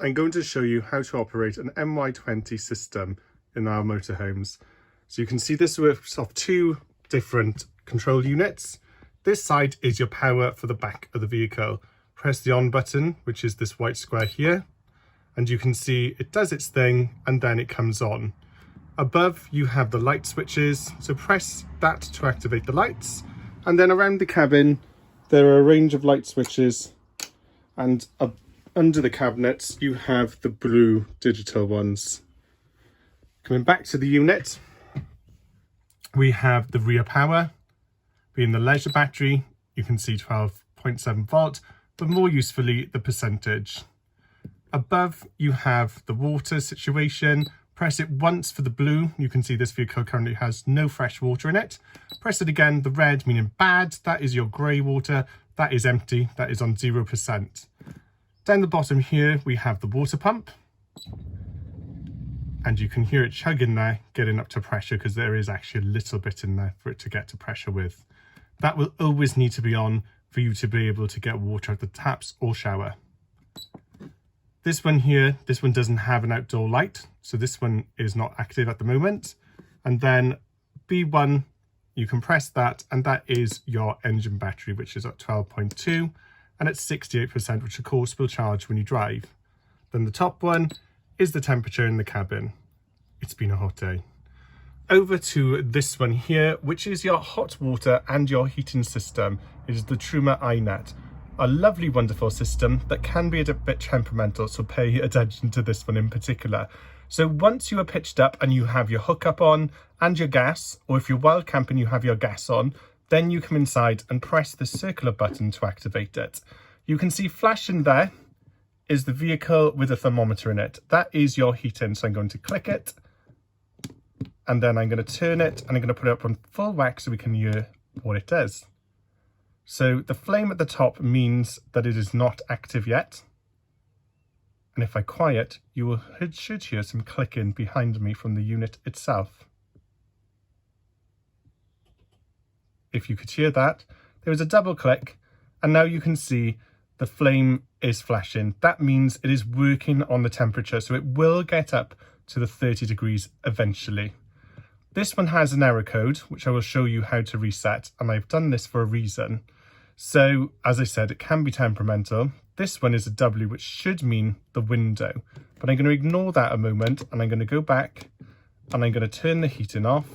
I'm going to show you how to operate an MY20 system in our motorhomes. So you can see this works off two different control units. This side is your power for the back of the vehicle. Press the on button, which is this white square here, and you can see it does its thing and then it comes on. Above you have the light switches, so press that to activate the lights, and then around the cabin there are a range of light switches, and under the cabinets you have the blue digital ones. Coming back to the unit, we have the rear power being the leisure battery. You can see 12.7 volt, but more usefully the percentage. Above you have the water situation. Press it once for the blue. You can see this vehicle currently has no fresh water in it. Press it again, the red meaning bad, that is your grey water, that is empty, that is on 0%. Down the bottom here we have the water pump, and you can hear it chugging there, getting up to pressure, because there is actually a little bit in there for it to get to pressure with. That will always need to be on for you to be able to get water at the taps or shower. This one here, this one doesn't have an outdoor light, so this one is not active at the moment. And then B1, you can press that, and that is your engine battery, which is at 12.2 and at 68%, which of course will charge when you drive. Then the top one is the temperature in the cabin. It's been a hot day. Over to this one here, which is your hot water and your heating system. It is the Truma iNet. A lovely, wonderful system that can be a bit temperamental, so pay attention to this one in particular. So once you are pitched up and you have your hookup on and your gas, or if you're wild camping you have your gas on, then you come inside and press the circular button to activate it. You can see flashing there is the vehicle with a thermometer in it. That is your heating, so I'm going to click it, and then I'm going to turn it, and I'm going to put it up on full whack so we can hear what it does. So the flame at the top means that it is not active yet. And if I quiet, you should hear some clicking behind me from the unit itself. If you could hear that, there was a double click, and now you can see the flame is flashing. That means it is working on the temperature, so it will get up to the 30 degrees eventually. This one has an error code, which I will show you how to reset, and I've done this for a reason. So, as I said, it can be temperamental. This one is a W, which should mean the window. But I'm going to ignore that a moment, and I'm going to go back, and I'm going to turn the heating off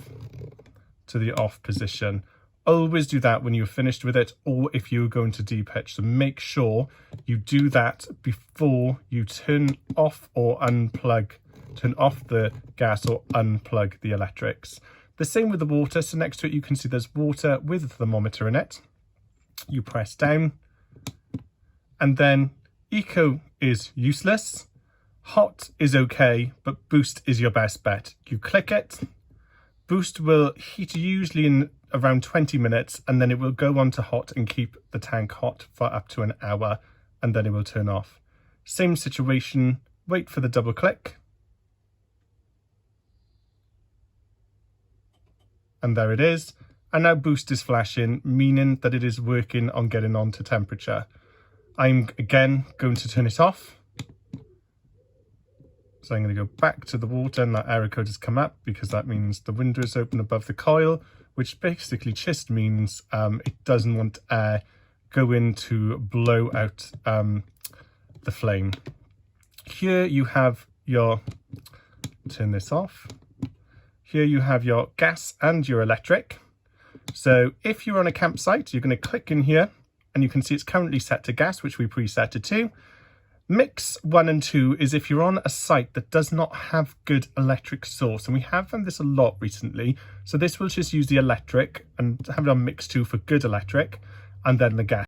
to the off position. Always do that when you're finished with it, or if you're going to de-pitch. So make sure you do that before you turn off or unplug, turn off the gas or unplug the electrics. The same with the water. So next to it, you can see there's water with a thermometer in it. You press down, and then eco is useless, hot is okay, but boost is your best bet. You click it, boost will heat usually in around 20 minutes, and then it will go on to hot and keep the tank hot for up to an hour, and then it will turn off. Same situation, wait for the double click, and there it is. And now boost is flashing, meaning that it is working on getting on to temperature. I'm again going to turn it off. So I'm going to go back to the water, and that error code has come up because that means the window is open above the coil, which basically just means it doesn't want air going to blow out the flame. Here you have your, turn this off. Here you have your gas and your electric. So if you're on a campsite, you're going to click in here, and you can see it's currently set to gas, which we preset it to. Mix 1 and 2 is if you're on a site that does not have good electric source, and we have found this a lot recently. So this will just use the electric and have it on mix 2 for good electric, and then the gas.